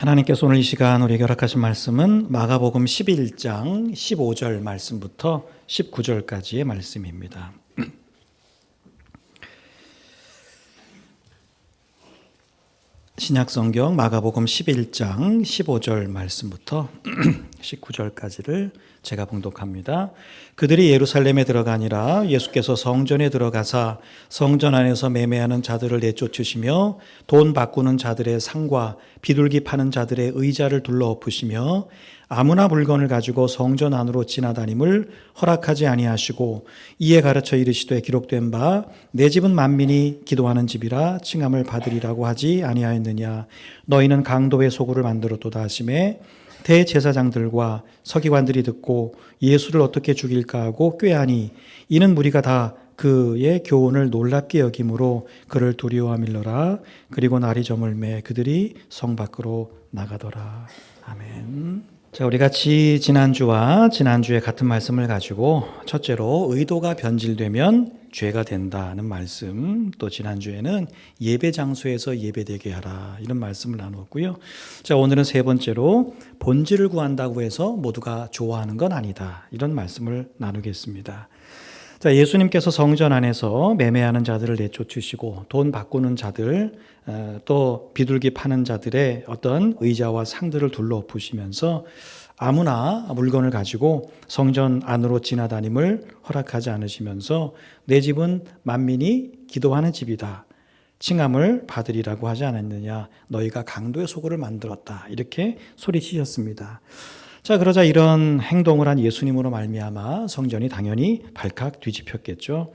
하나님께서 오늘 이 시간 우리에게 허락하신 말씀은 마가복음 11장 15절 말씀부터 19절까지의 말씀입니다. 신약성경 마가복음 11장 15절 말씀부터 19절까지를 제가 봉독합니다. 그들이 예루살렘에 들어가니라 예수께서 성전에 들어가사 성전 안에서 매매하는 자들을 내쫓으시며 돈 바꾸는 자들의 상과 비둘기 파는 자들의 의자를 둘러엎으시며 아무나 물건을 가지고 성전 안으로 지나다님을 허락하지 아니하시고 이에 가르쳐 이르시되 기록된 바 내 집은 만민이 기도하는 집이라 칭함을 받으리라고 하지 아니하였느냐. 너희는 강도의 소굴을 만들었도다 하시매 대제사장들과 서기관들이 듣고 예수를 어떻게 죽일까 하고 꾀하니 이는 무리가 다 그의 교훈을 놀랍게 여김으로 그를 두려워하밀러라. 그리고 날이 저물매 그들이 성 밖으로 나가더라. 아멘. 자, 우리 같이 지난주에 같은 말씀을 가지고 첫째로 의도가 변질되면 죄가 된다는 말씀, 또 지난주에는 예배 장소에서 예배되게 하라 이런 말씀을 나누었고요. 자, 오늘은 세 번째로 본질을 구한다고 해서 모두가 좋아하는 건 아니다 이런 말씀을 나누겠습니다. 자, 예수님께서 성전 안에서 매매하는 자들을 내쫓으시고 돈 바꾸는 자들, 또 비둘기 파는 자들의 어떤 의자와 상들을 둘러엎으시면서 아무나 물건을 가지고 성전 안으로 지나다님을 허락하지 않으시면서 내 집은 만민이 기도하는 집이다. 칭함을 받으리라고 하지 않았느냐. 너희가 강도의 소굴을 만들었다. 이렇게 소리치셨습니다. 자, 그러자 이런 행동을 한 예수님으로 말미암아 성전이 당연히 발칵 뒤집혔겠죠.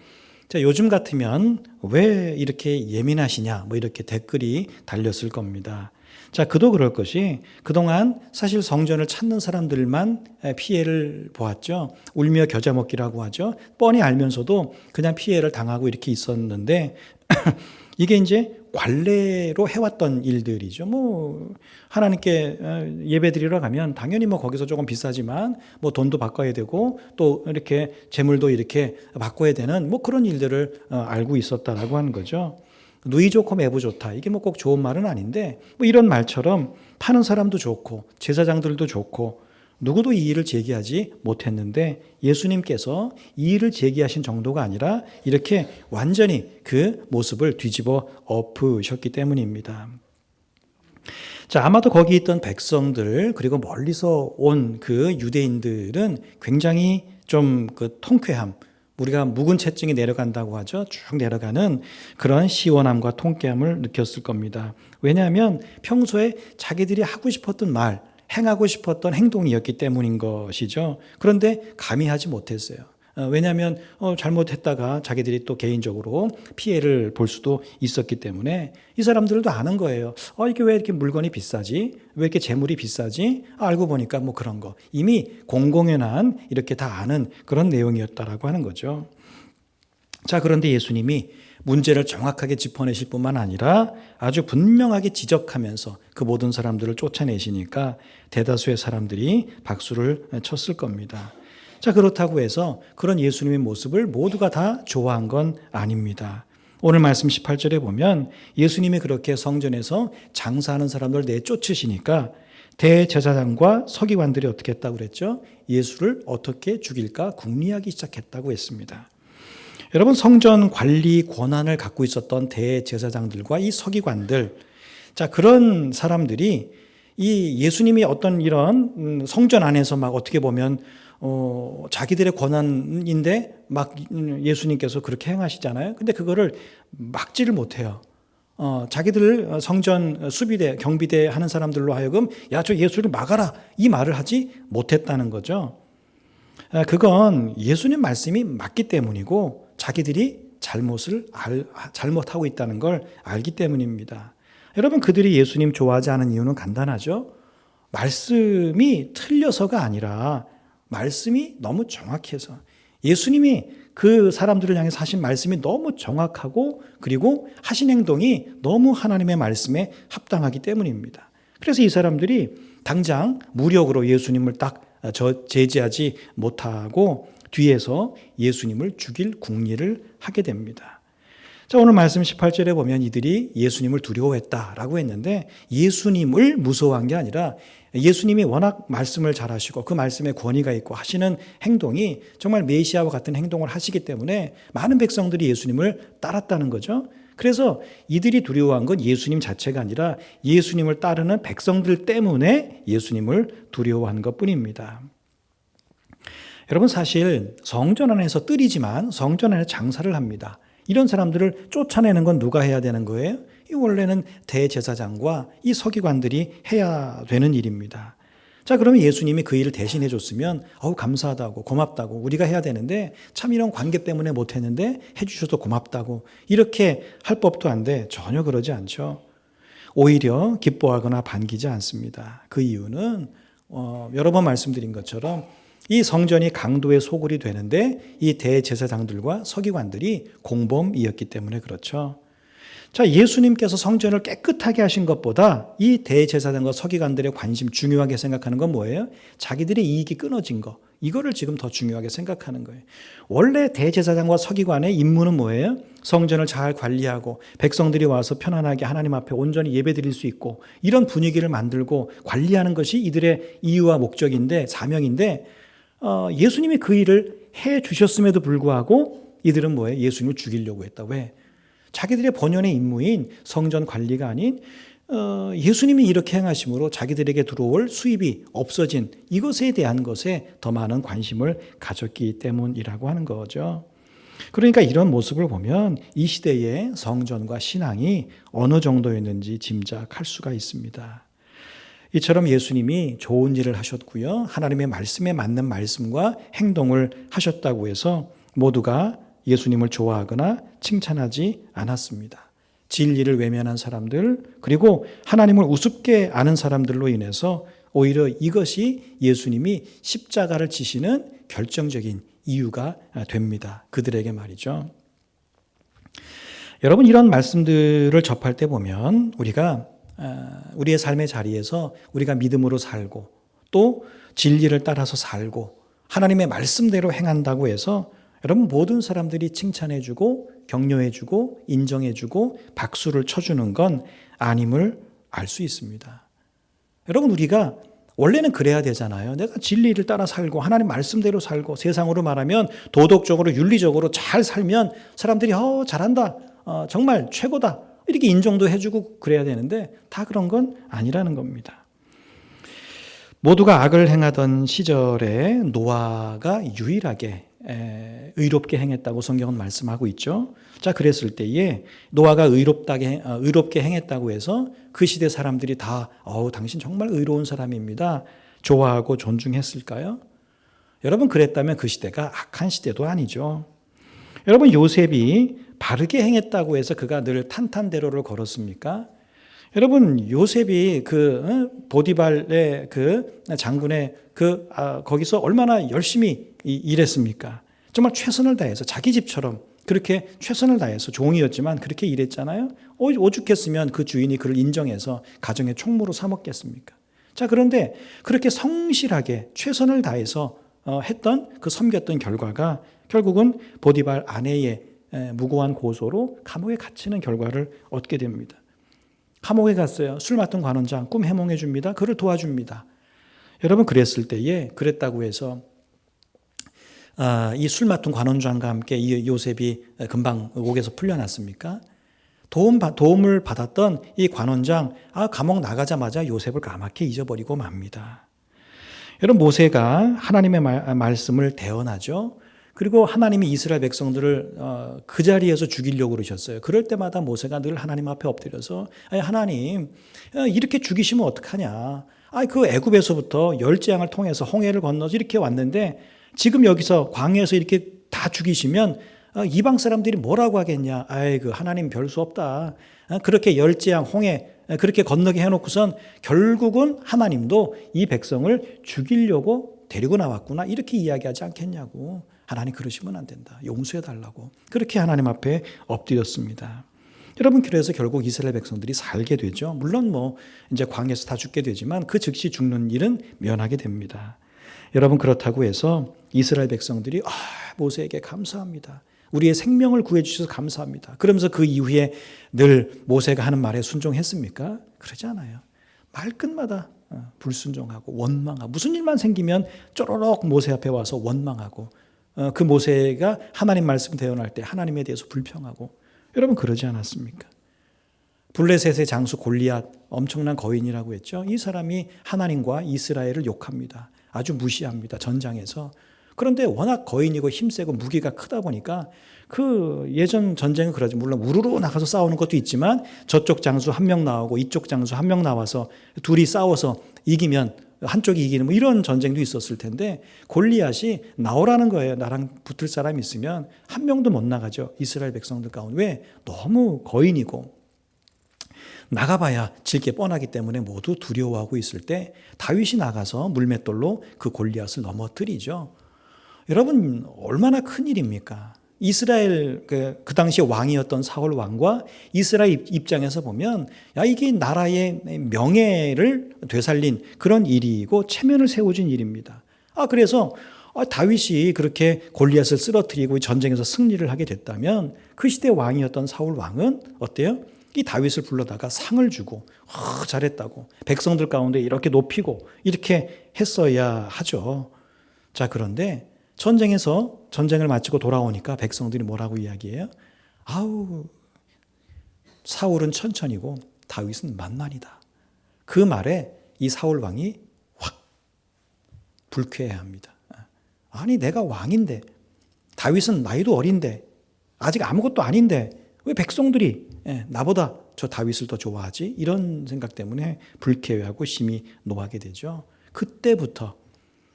자, 요즘 같으면 왜 이렇게 예민하시냐 뭐 이렇게 댓글이 달렸을 겁니다. 자, 그도 그럴 것이 그동안 사실 성전을 찾는 사람들만 피해를 보았죠. 울며 겨자 먹기라고 하죠. 뻔히 알면서도 그냥 피해를 당하고 이렇게 있었는데 이게 이제 관례로 해왔던 일들이죠. 뭐 하나님께 예배드리러 가면 당연히 뭐 거기서 조금 비싸지만 뭐 돈도 바꿔야 되고 또 이렇게 재물도 이렇게 바꿔야 되는 뭐 그런 일들을 알고 있었다라고 하는 거죠. 누이 좋고 매부 좋다. 이게 뭐 꼭 좋은 말은 아닌데 뭐 이런 말처럼 파는 사람도 좋고 제사장들도 좋고 누구도 이 일을 제기하지 못했는데 예수님께서 이 일을 제기하신 정도가 아니라 이렇게 완전히 그 모습을 뒤집어 엎으셨기 때문입니다. 자, 아마도 거기 있던 백성들 그리고 멀리서 온 그 유대인들은 굉장히 좀 그 통쾌함, 우리가 묵은 채증이 내려간다고 하죠. 쭉 내려가는 그런 시원함과 통쾌함을 느꼈을 겁니다. 왜냐하면 평소에 자기들이 하고 싶었던 말, 행하고 싶었던 행동이었기 때문인 것이죠. 그런데 감히 하지 못했어요. 왜냐하면 잘못했다가 자기들이 또 개인적으로 피해를 볼 수도 있었기 때문에 이 사람들도 아는 거예요. 이게 왜 이렇게 물건이 비싸지? 왜 이렇게 재물이 비싸지? 알고 보니까 뭐 그런 거. 이미 공공연한 이렇게 다 아는 그런 내용이었다라고 하는 거죠. 자, 그런데 예수님이 문제를 정확하게 짚어내실 뿐만 아니라 아주 분명하게 지적하면서 그 모든 사람들을 쫓아내시니까 대다수의 사람들이 박수를 쳤을 겁니다. 자, 그렇다고 해서 그런 예수님의 모습을 모두가 다 좋아한 건 아닙니다. 오늘 말씀 18절에 보면 예수님이 그렇게 성전에서 장사하는 사람들 내쫓으시니까 대제사장과 서기관들이 어떻게 했다고 그랬죠? 예수를 어떻게 죽일까 궁리하기 시작했다고 했습니다. 여러분, 성전 관리 권한을 갖고 있었던 대제사장들과 이 서기관들, 자, 그런 사람들이 이 예수님이 어떤 이런 성전 안에서 막 어떻게 보면 자기들의 권한인데 막 예수님께서 그렇게 행하시잖아요. 근데 그거를 막지를 못해요. 자기들 성전 수비대, 경비대 하는 사람들로 하여금 야, 저 예수를 막아라 이 말을 하지 못했다는 거죠. 그건 예수님 말씀이 맞기 때문이고 자기들이 잘못하고 있다는 걸 알기 때문입니다. 여러분, 그들이 예수님 좋아하지 않은 이유는 간단하죠. 말씀이 틀려서가 아니라 말씀이 너무 정확해서 예수님이 그 사람들을 향해서 하신 말씀이 너무 정확하고 그리고 하신 행동이 너무 하나님의 말씀에 합당하기 때문입니다. 그래서 이 사람들이 당장 무력으로 예수님을 딱 제지하지 못하고 뒤에서 예수님을 죽일 궁리를 하게 됩니다. 자, 오늘 말씀 18절에 보면 이들이 예수님을 두려워했다라고 했는데 예수님을 무서워한 게 아니라 예수님이 워낙 말씀을 잘하시고 그 말씀에 권위가 있고 하시는 행동이 정말 메시아와 같은 행동을 하시기 때문에 많은 백성들이 예수님을 따랐다는 거죠. 그래서 이들이 두려워한 건 예수님 자체가 아니라 예수님을 따르는 백성들 때문에 예수님을 두려워한 것뿐입니다. 여러분, 사실 성전 안에서 뜰이지만 성전 안에 장사를 합니다. 이런 사람들을 쫓아내는 건 누가 해야 되는 거예요? 이 원래는 대제사장과 이 서기관들이 해야 되는 일입니다. 자, 그러면 예수님이 그 일을 대신해 줬으면 감사하다고 고맙다고 우리가 해야 되는데 참 이런 관계 때문에 못했는데 해주셔서 고맙다고 이렇게 할 법도 한데 전혀 그러지 않죠. 오히려 기뻐하거나 반기지 않습니다. 그 이유는 여러 번 말씀드린 것처럼 이 성전이 강도의 소굴이 되는데 이 대제사장들과 서기관들이 공범이었기 때문에 그렇죠. 자, 예수님께서 성전을 깨끗하게 하신 것보다 이 대제사장과 서기관들의 관심 중요하게 생각하는 건 뭐예요? 자기들의 이익이 끊어진 거. 이거를 지금 더 중요하게 생각하는 거예요. 원래 대제사장과 서기관의 임무는 뭐예요? 성전을 잘 관리하고 백성들이 와서 편안하게 하나님 앞에 온전히 예배드릴 수 있고 이런 분위기를 만들고 관리하는 것이 이들의 이유와 목적인데 사명인데 예수님이 그 일을 해 주셨음에도 불구하고 이들은 뭐예요? 예수님을 죽이려고 했다. 왜? 자기들의 본연의 임무인 성전 관리가 아닌 예수님이 이렇게 행하심으로 자기들에게 들어올 수입이 없어진 이것에 대한 것에 더 많은 관심을 가졌기 때문이라고 하는 거죠. 그러니까 이런 모습을 보면 이 시대의 성전과 신앙이 어느 정도였는지 짐작할 수가 있습니다. 이처럼 예수님이 좋은 일을 하셨고요. 하나님의 말씀에 맞는 말씀과 행동을 하셨다고 해서 모두가 예수님을 좋아하거나 칭찬하지 않았습니다. 진리를 외면한 사람들 그리고 하나님을 우습게 아는 사람들로 인해서 오히려 이것이 예수님이 십자가를 지시는 결정적인 이유가 됩니다. 그들에게 말이죠. 여러분, 이런 말씀들을 접할 때 보면 우리가 우리의 삶의 자리에서 우리가 믿음으로 살고 또 진리를 따라서 살고 하나님의 말씀대로 행한다고 해서 여러분 모든 사람들이 칭찬해주고 격려해주고 인정해주고 박수를 쳐주는 건 아님을 알 수 있습니다. 여러분, 우리가 원래는 그래야 되잖아요. 내가 진리를 따라 살고 하나님 말씀대로 살고 세상으로 말하면 도덕적으로 윤리적으로 잘 살면 사람들이 잘한다, 정말 최고다 이렇게 인정도 해주고 그래야 되는데 다 그런 건 아니라는 겁니다. 모두가 악을 행하던 시절에 노아가 유일하게 의롭게 행했다고 성경은 말씀하고 있죠. 자, 그랬을 때에 노아가 의롭게 행했다고 해서 그 시대 사람들이 다 당신 정말 의로운 사람입니다 좋아하고 존중했을까요? 여러분, 그랬다면 그 시대가 악한 시대도 아니죠. 여러분, 요셉이 바르게 행했다고 해서 그가 늘 탄탄대로를 걸었습니까? 여러분, 요셉이 보디발의 장군의 거기서 얼마나 열심히 일했습니까? 정말 최선을 다해서 자기 집처럼 그렇게 최선을 다해서 종이었지만 그렇게 일했잖아요. 오죽했으면 그 주인이 그를 인정해서 가정의 총무로 삼았겠습니까? 자, 그런데 그렇게 성실하게 최선을 다해서 섬겼던 결과가 결국은 보디발 아내의 무고한 고소로 감옥에 갇히는 결과를 얻게 됩니다. 감옥에 갔어요. 술 맡은 관원장 꿈 해몽해 줍니다. 그를 도와줍니다. 여러분, 그랬다고 해서 이 술 맡은 관원장과 함께 이 요셉이 금방 옥에서 풀려났습니까? 도움을 받았던 이 관원장 감옥 나가자마자 요셉을 까맣게 잊어버리고 맙니다. 여러분, 모세가 하나님의 말씀을 대언하죠. 그리고 하나님이 이스라엘 백성들을 그 자리에서 죽이려고 그러셨어요. 그럴 때마다 모세가 늘 하나님 앞에 엎드려서 하나님, 이렇게 죽이시면 어떡하냐. 그 애굽에서부터 열재앙을 통해서 홍해를 건너서 이렇게 왔는데 지금 여기서 광야에서 이렇게 다 죽이시면 이방 사람들이 뭐라고 하겠냐. 하나님 별 수 없다. 그렇게 열재앙 홍해 그렇게 건너게 해놓고선 결국은 하나님도 이 백성을 죽이려고 데리고 나왔구나 이렇게 이야기하지 않겠냐고. 하나님, 그러시면 안 된다. 용서해달라고. 그렇게 하나님 앞에 엎드렸습니다. 여러분, 그래서 결국 이스라엘 백성들이 살게 되죠. 물론 이제 광야에서 다 죽게 되지만 그 즉시 죽는 일은 면하게 됩니다. 여러분, 그렇다고 해서 이스라엘 백성들이 모세에게 감사합니다. 우리의 생명을 구해주셔서 감사합니다. 그러면서 그 이후에 늘 모세가 하는 말에 순종했습니까? 그러지 않아요. 말끝마다 불순종하고 원망하고 무슨 일만 생기면 쪼로록 모세 앞에 와서 원망하고 그 모세가 하나님 말씀 대언할 때 하나님에 대해서 불평하고 여러분 그러지 않았습니까? 블레셋의 장수 골리앗 엄청난 거인이라고 했죠. 이 사람이 하나님과 이스라엘을 욕합니다. 아주 무시합니다. 전장에서. 그런데 워낙 거인이고 힘세고 무기가 크다 보니까 그 예전 전쟁은 그러지. 물론 우르르 나가서 싸우는 것도 있지만 저쪽 장수 한 명 나오고 이쪽 장수 한 명 나와서 둘이 싸워서 이기면 한쪽이 이기는 뭐 이런 전쟁도 있었을 텐데 골리앗이 나오라는 거예요. 나랑 붙을 사람이 있으면 한 명도 못 나가죠. 이스라엘 백성들 가운데. 왜? 너무 거인이고 나가봐야 질 게 뻔하기 때문에 모두 두려워하고 있을 때 다윗이 나가서 물맷돌로 그 골리앗을 넘어뜨리죠. 여러분 얼마나 큰 일입니까? 이스라엘 그 당시에 왕이었던 사울 왕과 이스라엘 입장에서 보면 야 이게 나라의 명예를 되살린 그런 일이고 체면을 세워준 일입니다. 그래서 다윗이 그렇게 골리앗을 쓰러뜨리고 전쟁에서 승리를 하게 됐다면 그 시대 왕이었던 사울 왕은 어때요? 이 다윗을 불러다가 상을 주고 잘했다고 백성들 가운데 이렇게 높이고 이렇게 했어야 하죠. 자, 그런데 전쟁을 마치고 돌아오니까 백성들이 뭐라고 이야기해요? 사울은 천천히고 다윗은 만만이다. 그 말에 이 사울 왕이 확 불쾌해합니다. 아니 내가 왕인데 다윗은 나이도 어린데 아직 아무것도 아닌데 왜 백성들이 나보다 저 다윗을 더 좋아하지? 이런 생각 때문에 불쾌해하고 심히 노하게 되죠. 그때부터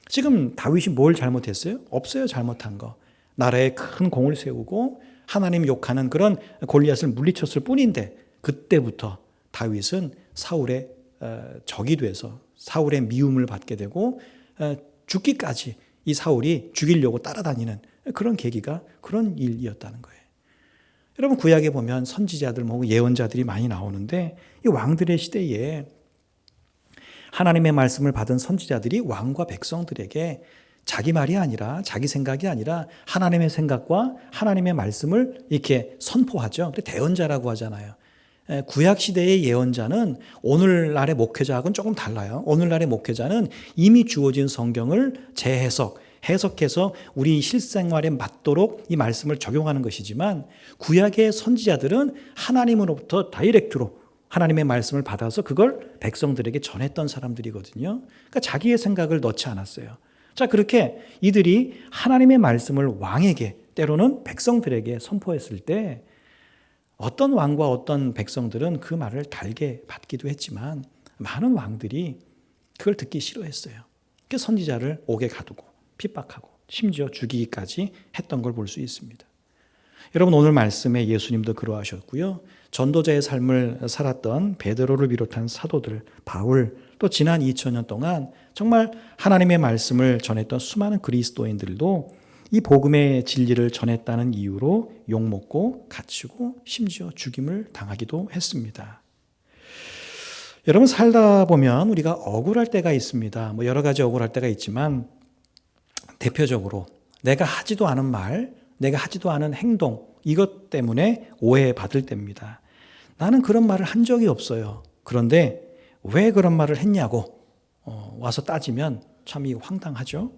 지금 다윗이 뭘 잘못했어요? 없어요. 잘못한 거. 나라에 큰 공을 세우고 하나님 욕하는 그런 골리앗을 물리쳤을 뿐인데 그때부터 다윗은 사울의 적이 돼서 사울의 미움을 받게 되고 죽기까지 이 사울이 죽이려고 따라다니는 그런 계기가 그런 일이었다는 거예요. 여러분 구약에 보면 선지자들 예언자들이 많이 나오는데 이 왕들의 시대에 하나님의 말씀을 받은 선지자들이 왕과 백성들에게 자기 말이 아니라 자기 생각이 아니라 하나님의 생각과 하나님의 말씀을 이렇게 선포하죠. 그래서 대언자라고 하잖아요. 구약 시대의 예언자는 오늘날의 목회자하고는 조금 달라요. 오늘날의 목회자는 이미 주어진 성경을 해석해서 우리 실생활에 맞도록 이 말씀을 적용하는 것이지만 구약의 선지자들은 하나님으로부터 다이렉트로 하나님의 말씀을 받아서 그걸 백성들에게 전했던 사람들이거든요. 그러니까 자기의 생각을 넣지 않았어요. 자, 그렇게 이들이 하나님의 말씀을 왕에게 때로는 백성들에게 선포했을 때 어떤 왕과 어떤 백성들은 그 말을 달게 받기도 했지만 많은 왕들이 그걸 듣기 싫어했어요. 그래서 선지자를 옥에 가두고 핍박하고 심지어 죽이기까지 했던 걸 볼 수 있습니다. 여러분 오늘 말씀에 예수님도 그러하셨고요. 전도자의 삶을 살았던 베드로를 비롯한 사도들, 바울, 또 지난 2000년 동안 정말 하나님의 말씀을 전했던 수많은 그리스도인들도 이 복음의 진리를 전했다는 이유로 욕먹고 갇히고 심지어 죽임을 당하기도 했습니다. 여러분 살다 보면 우리가 억울할 때가 있습니다. 여러 가지 억울할 때가 있지만 대표적으로 내가 하지도 않은 말, 내가 하지도 않은 행동, 이것 때문에 오해받을 때입니다. 나는 그런 말을 한 적이 없어요. 그런데 왜 그런 말을 했냐고 와서 따지면 참 이거 황당하죠?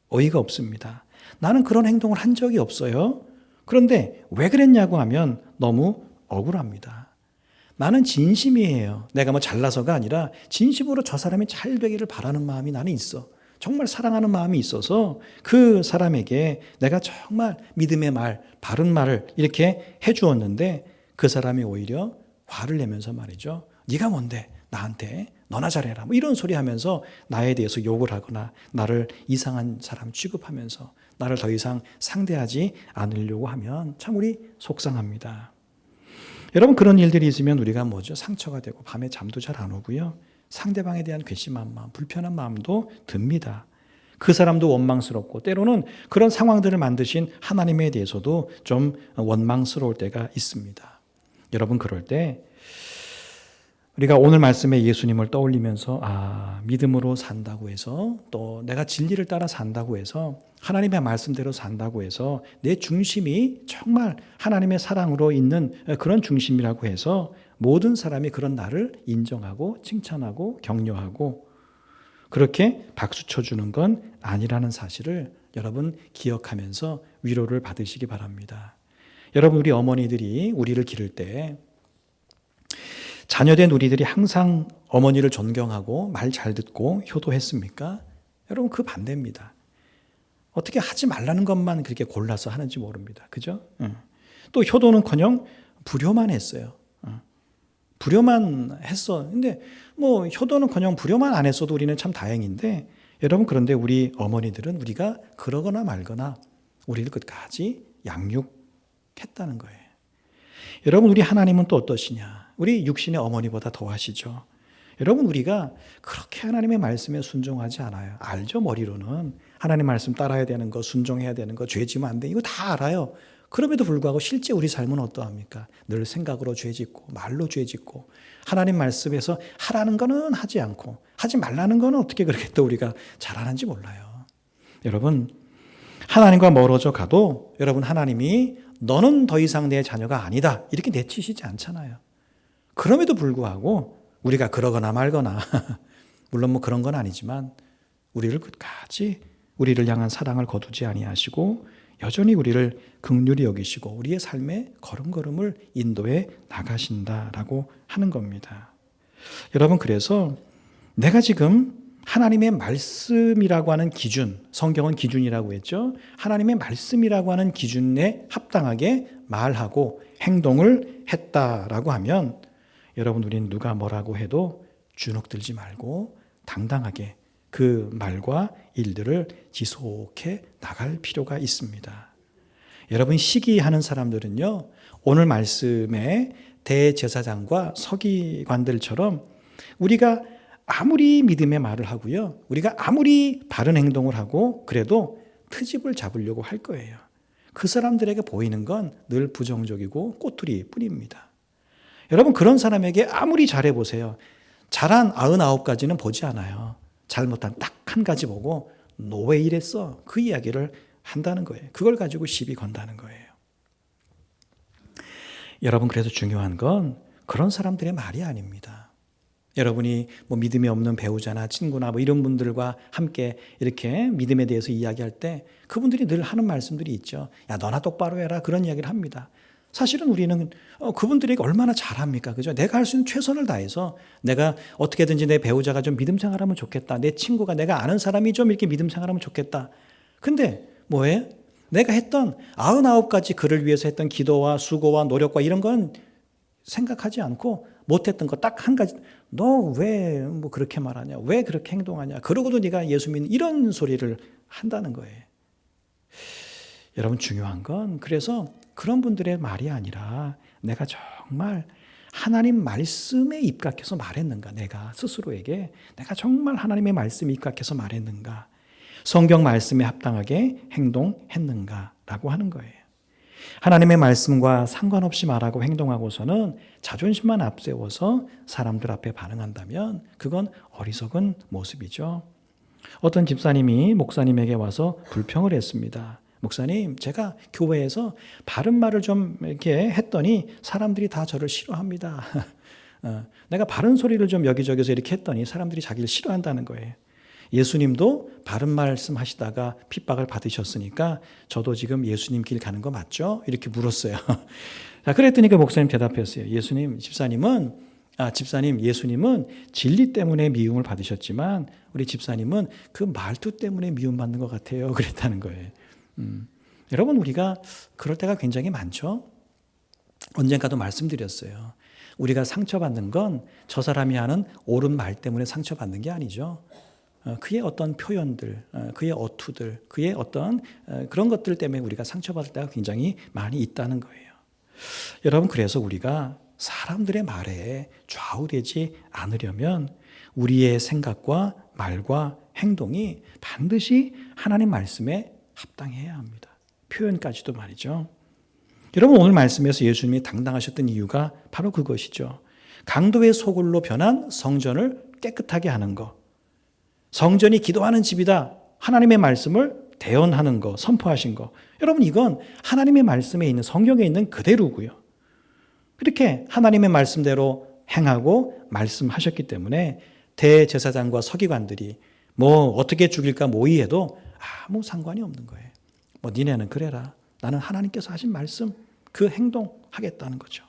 어이가 없습니다. 나는 그런 행동을 한 적이 없어요. 그런데 왜 그랬냐고 하면 너무 억울합니다. 나는 진심이에요. 내가 잘나서가 아니라 진심으로 저 사람이 잘 되기를 바라는 마음이 나는 있어. 정말 사랑하는 마음이 있어서 그 사람에게 내가 정말 믿음의 말, 바른 말을 이렇게 해주었는데 그 사람이 오히려 화를 내면서 말이죠. 네가 뭔데 나한테 너나 잘해라 이런 소리 하면서 나에 대해서 욕을 하거나 나를 이상한 사람 취급하면서 나를 더 이상 상대하지 않으려고 하면 참 우리 속상합니다. 여러분 그런 일들이 있으면 우리가 상처가 되고 밤에 잠도 잘 안 오고요. 상대방에 대한 괘씸한 마음, 불편한 마음도 듭니다. 그 사람도 원망스럽고 때로는 그런 상황들을 만드신 하나님에 대해서도 좀 원망스러울 때가 있습니다. 여러분 그럴 때 우리가 오늘 말씀에 예수님을 떠올리면서 믿음으로 산다고 해서 또 내가 진리를 따라 산다고 해서 하나님의 말씀대로 산다고 해서 내 중심이 정말 하나님의 사랑으로 있는 그런 중심이라고 해서 모든 사람이 그런 나를 인정하고 칭찬하고 격려하고 그렇게 박수 쳐주는 건 아니라는 사실을 여러분 기억하면서 위로를 받으시기 바랍니다. 여러분 우리 어머니들이 우리를 기를 때 자녀된 우리들이 항상 어머니를 존경하고 말 잘 듣고 효도했습니까? 여러분 그 반대입니다. 어떻게 하지 말라는 것만 그렇게 골라서 하는지 모릅니다. 그죠? 또 효도는커녕 불효만 했어요. 불효만 했어. 근데 뭐 효도는커녕 불효만 안 했어도 우리는 참 다행인데 여러분 그런데 우리 어머니들은 우리가 그러거나 말거나 우리를 끝까지 양육했다는 거예요. 여러분 우리 하나님은 또 어떠시냐? 우리 육신의 어머니보다 더하시죠. 여러분 우리가 그렇게 하나님의 말씀에 순종하지 않아요. 알죠? 머리로는 하나님 말씀 따라야 되는 거, 순종해야 되는 거, 죄 지면 안 돼. 이거 다 알아요. 그럼에도 불구하고 실제 우리 삶은 어떠합니까? 늘 생각으로 죄 짓고 말로 죄 짓고 하나님 말씀에서 하라는 거는 하지 않고 하지 말라는 거는 어떻게 그렇게 또 우리가 잘하는지 몰라요. 여러분 하나님과 멀어져 가도 여러분 하나님이 너는 더 이상 내 자녀가 아니다 이렇게 내치시지 않잖아요. 그럼에도 불구하고 우리가 그러거나 말거나 물론 뭐 그런 건 아니지만 우리를 끝까지 우리를 향한 사랑을 거두지 아니하시고 여전히 우리를 긍휼히 여기시고 우리의 삶의 걸음걸음을 인도해 나가신다라고 하는 겁니다. 여러분 그래서 내가 지금 하나님의 말씀이라고 하는 기준, 성경은 기준이라고 했죠. 하나님의 말씀이라고 하는 기준에 합당하게 말하고 행동을 했다라고 하면 여러분 우리는 누가 뭐라고 해도 주눅들지 말고 당당하게 그 말과 일들을 지속해 나갈 필요가 있습니다. 여러분 시기하는 사람들은요. 오늘 말씀의 대제사장과 서기관들처럼 우리가 아무리 믿음의 말을 하고요. 우리가 아무리 바른 행동을 하고 그래도 트집을 잡으려고 할 거예요. 그 사람들에게 보이는 건 늘 부정적이고 꼬투리 뿐입니다. 여러분 그런 사람에게 아무리 잘해보세요. 잘한 99가지는 보지 않아요. 잘못한 딱 한 가지 보고 너 왜 이랬어? 그 이야기를 한다는 거예요. 그걸 가지고 시비 건다는 거예요. 여러분 그래서 중요한 건 그런 사람들의 말이 아닙니다. 여러분이 뭐 믿음이 없는 배우자나 친구나 뭐 이런 분들과 함께 이렇게 믿음에 대해서 이야기할 때 그분들이 늘 하는 말씀들이 있죠. 야 너나 똑바로 해라 그런 이야기를 합니다. 사실은 우리는 그분들에게 얼마나 잘합니까? 그죠? 내가 할 수 있는 최선을 다해서 내가 어떻게든지 내 배우자가 좀 믿음 생활하면 좋겠다. 내 친구가 내가 아는 사람이 좀 이렇게 믿음 생활하면 좋겠다. 근데 뭐해? 내가 했던 99가지 그를 위해서 했던 기도와 수고와 노력과 이런 건 생각하지 않고 못했던 거 딱 한 가지 너 왜 뭐 그렇게 말하냐? 왜 그렇게 행동하냐? 그러고도 네가 예수 믿는 이런 소리를 한다는 거예요. 여러분 중요한 건 그래서 그런 분들의 말이 아니라 내가 정말 하나님 말씀에 입각해서 말했는가 내가 스스로에게 내가 정말 하나님의 말씀에 입각해서 말했는가 성경 말씀에 합당하게 행동했는가라고 하는 거예요. 하나님의 말씀과 상관없이 말하고 행동하고서는 자존심만 앞세워서 사람들 앞에 반응한다면 그건 어리석은 모습이죠. 어떤 집사님이 목사님에게 와서 불평을 했습니다. 목사님, 제가 교회에서 바른 말을 좀 이렇게 했더니 사람들이 다 저를 싫어합니다. 내가 바른 소리를 좀 여기저기서 이렇게 했더니 사람들이 자기를 싫어한다는 거예요. 예수님도 바른 말씀 하시다가 핍박을 받으셨으니까 저도 지금 예수님 길 가는 거 맞죠? 이렇게 물었어요. 자, 그랬더니 그 목사님 대답했어요. 집사님, 예수님은 진리 때문에 미움을 받으셨지만 우리 집사님은 그 말투 때문에 미움받는 것 같아요. 그랬다는 거예요. 여러분 우리가 그럴 때가 굉장히 많죠. 언젠가도 말씀드렸어요. 우리가 상처받는 건 저 사람이 하는 옳은 말 때문에 상처받는 게 아니죠. 그의 어떤 표현들, 그의 어투들, 그의 어떤 그런 것들 때문에 우리가 상처받을 때가 굉장히 많이 있다는 거예요. 여러분 그래서 우리가 사람들의 말에 좌우되지 않으려면 우리의 생각과 말과 행동이 반드시 하나님 말씀에 합당해야 합니다. 표현까지도 말이죠. 여러분 오늘 말씀에서 예수님이 당당하셨던 이유가 바로 그것이죠. 강도의 소굴로 변한 성전을 깨끗하게 하는 것. 성전이 기도하는 집이다. 하나님의 말씀을 대언하는 것, 선포하신 것. 여러분, 이건 하나님의 말씀에 있는, 성경에 있는 그대로고요. 그렇게 하나님의 말씀대로 행하고 말씀하셨기 때문에 대제사장과 서기관들이 뭐 어떻게 죽일까 모의해도 아무 상관이 없는 거예요. 뭐 니네는 그래라. 나는 하나님께서 하신 말씀, 그 행동 하겠다는 거죠.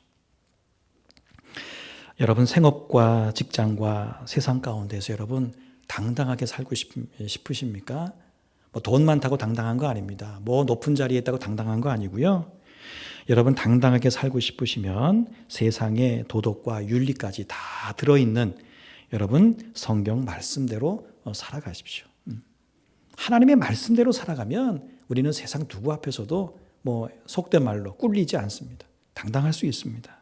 여러분, 생업과 직장과 세상 가운데서 여러분 당당하게 살고 싶으십니까? 뭐 돈 많다고 당당한 거 아닙니다. 뭐 높은 자리에 있다고 당당한 거 아니고요. 여러분 당당하게 살고 싶으시면 세상의 도덕과 윤리까지 다 들어있는 여러분 성경 말씀대로 살아가십시오. 하나님의 말씀대로 살아가면 우리는 세상 누구 앞에서도 뭐 속된 말로 꿀리지 않습니다. 당당할 수 있습니다.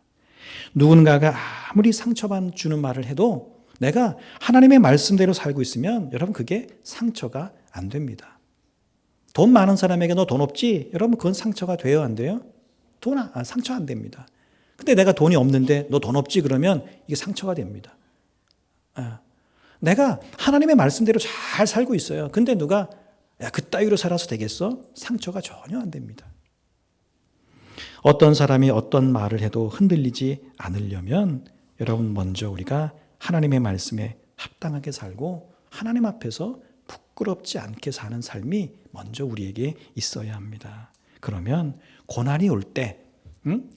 누군가가 아무리 상처만 주는 말을 해도 내가 하나님의 말씀대로 살고 있으면 여러분 그게 상처가 안 됩니다. 돈 많은 사람에게 너 돈 없지? 여러분 그건 상처가 돼요, 안 돼요? 상처 안 됩니다. 근데 내가 돈이 없는데 너 돈 없지? 그러면 이게 상처가 됩니다. 내가 하나님의 말씀대로 잘 살고 있어요. 근데 누가 야, 그따위로 살아서 되겠어? 상처가 전혀 안 됩니다. 어떤 사람이 어떤 말을 해도 흔들리지 않으려면 여러분 먼저 우리가 하나님의 말씀에 합당하게 살고 하나님 앞에서 부끄럽지 않게 사는 삶이 먼저 우리에게 있어야 합니다. 그러면 고난이 올 때,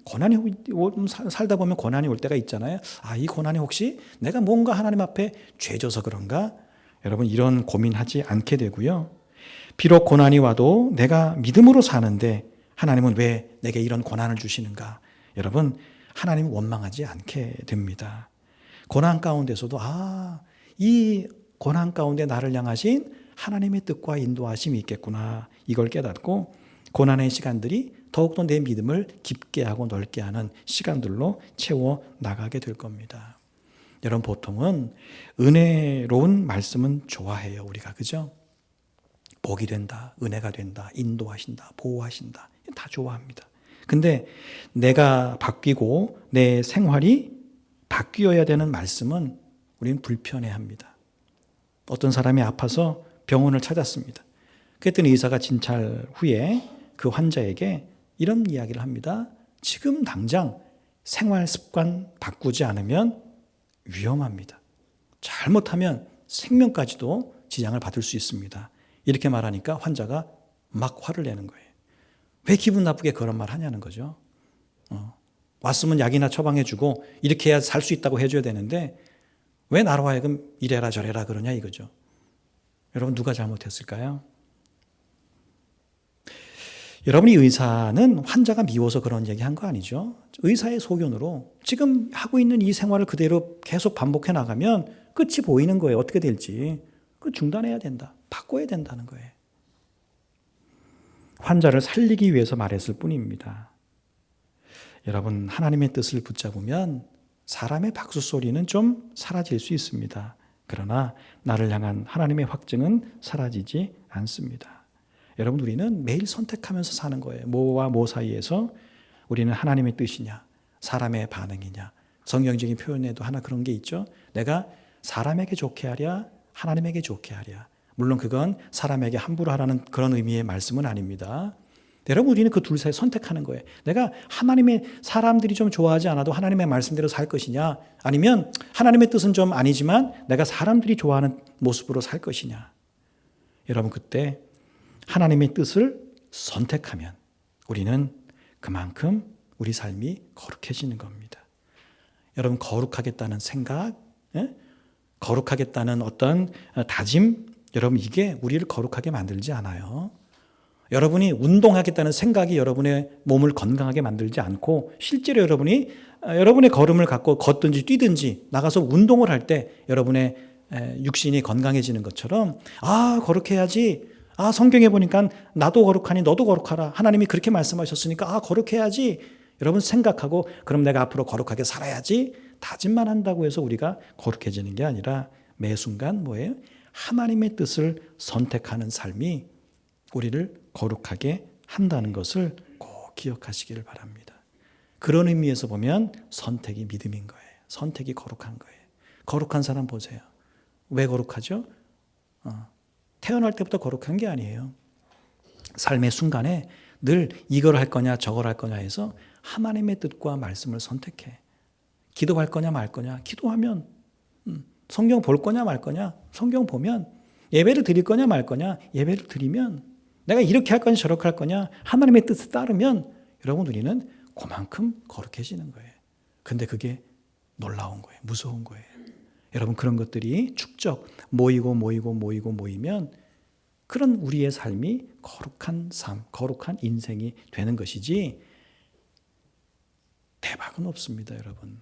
고난이 살다 보면 고난이 올 때가 있잖아요. 이 고난이 혹시 내가 뭔가 하나님 앞에 죄져서 그런가? 여러분 이런 고민하지 않게 되고요. 비록 고난이 와도 내가 믿음으로 사는데 하나님은 왜 내게 이런 고난을 주시는가? 여러분 하나님은 원망하지 않게 됩니다. 고난 가운데서도 이 고난 가운데 나를 향하신 하나님의 뜻과 인도하심이 있겠구나. 이걸 깨닫고 고난의 시간들이 더욱더 내 믿음을 깊게 하고 넓게 하는 시간들로 채워 나가게 될 겁니다. 여러분 보통은 은혜로운 말씀은 좋아해요. 우리가 그죠? 복이 된다, 은혜가 된다, 인도하신다, 보호하신다 다 좋아합니다. 근데 내가 바뀌고 내 생활이 바뀌어야 되는 말씀은 우리는 불편해합니다. 어떤 사람이 아파서 병원을 찾았습니다. 그랬더니 의사가 진찰 후에 그 환자에게 이런 이야기를 합니다. 지금 당장 생활 습관 바꾸지 않으면 위험합니다. 잘못하면 생명까지도 지장을 받을 수 있습니다. 이렇게 말하니까 환자가 막 화를 내는 거예요. 왜 기분 나쁘게 그런 말 하냐는 거죠. 왔으면 약이나 처방해주고 이렇게 해야 살 수 있다고 해줘야 되는데 왜 나로 하여금 이래라 저래라 그러냐 이거죠. 여러분 누가 잘못했을까요? 여러분이 의사는 환자가 미워서 그런 얘기한 거 아니죠. 의사의 소견으로 지금 하고 있는 이 생활을 그대로 계속 반복해 나가면 끝이 보이는 거예요. 어떻게 될지. 그 중단해야 된다. 바꿔야 된다는 거예요. 환자를 살리기 위해서 말했을 뿐입니다. 여러분 하나님의 뜻을 붙잡으면 사람의 박수 소리는 좀 사라질 수 있습니다. 그러나 나를 향한 하나님의 확증은 사라지지 않습니다. 여러분 우리는 매일 선택하면서 사는 거예요. 뭐와 뭐 사이에서 우리는 하나님의 뜻이냐 사람의 반응이냐. 성경적인 표현에도 하나 그런 게 있죠. 내가 사람에게 좋게 하랴 하나님에게 좋게 하랴. 물론 그건 사람에게 함부로 하라는 그런 의미의 말씀은 아닙니다. 여러분 우리는 그 둘 사이 선택하는 거예요. 내가 하나님의 사람들이 좀 좋아하지 않아도 하나님의 말씀대로 살 것이냐 아니면 하나님의 뜻은 좀 아니지만 내가 사람들이 좋아하는 모습으로 살 것이냐. 여러분 그때 하나님의 뜻을 선택하면 우리는 그만큼 우리 삶이 거룩해지는 겁니다. 여러분 거룩하겠다는 생각, 거룩하겠다는 어떤 다짐, 여러분 이게 우리를 거룩하게 만들지 않아요. 여러분이 운동하겠다는 생각이 여러분의 몸을 건강하게 만들지 않고 실제로 여러분이 여러분의 걸음을 갖고 걷든지 뛰든지 나가서 운동을 할 때 여러분의 육신이 건강해지는 것처럼 거룩해야지. 성경에 보니까 나도 거룩하니 너도 거룩하라. 하나님이 그렇게 말씀하셨으니까 거룩해야지. 여러분 생각하고 그럼 내가 앞으로 거룩하게 살아야지. 다짐만 한다고 해서 우리가 거룩해지는 게 아니라 매 순간 뭐예요? 하나님의 뜻을 선택하는 삶이 우리를 거룩하게 한다는 것을 꼭 기억하시기를 바랍니다. 그런 의미에서 보면 선택이 믿음인 거예요. 선택이 거룩한 거예요. 거룩한 사람 보세요. 왜 거룩하죠? 태어날 때부터 거룩한 게 아니에요. 삶의 순간에 늘 이걸 할 거냐 저걸 할 거냐 해서 하나님의 뜻과 말씀을 선택해. 기도할 거냐 말 거냐. 기도하면 성경 볼 거냐 말 거냐. 성경 보면 예배를 드릴 거냐 말 거냐. 예배를 드리면 내가 이렇게 할 거냐 저렇게 할 거냐. 하나님의 뜻을 따르면 여러분 우리는 그만큼 거룩해지는 거예요. 근데 그게 놀라운 거예요. 무서운 거예요. 여러분 그런 것들이 축적 모이면 그런 우리의 삶이 거룩한 삶, 거룩한 인생이 되는 것이지 대박은 없습니다, 여러분.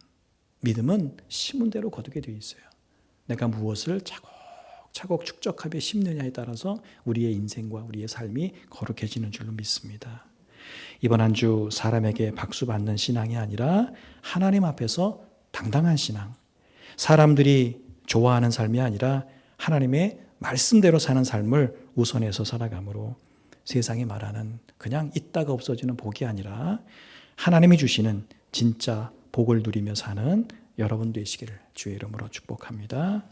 믿음은 심은 대로 거두게 되어 있어요. 내가 무엇을 차곡차곡 축적하며 심느냐에 따라서 우리의 인생과 우리의 삶이 거룩해지는 줄로 믿습니다. 이번 한 주 사람에게 박수 받는 신앙이 아니라 하나님 앞에서 당당한 신앙, 사람들이 좋아하는 삶이 아니라 하나님의 말씀대로 사는 삶을 우선해서 살아감으로 세상이 말하는 그냥 있다가 없어지는 복이 아니라 하나님이 주시는 진짜 복을 누리며 사는 여러분 되시기를 주의 이름으로 축복합니다.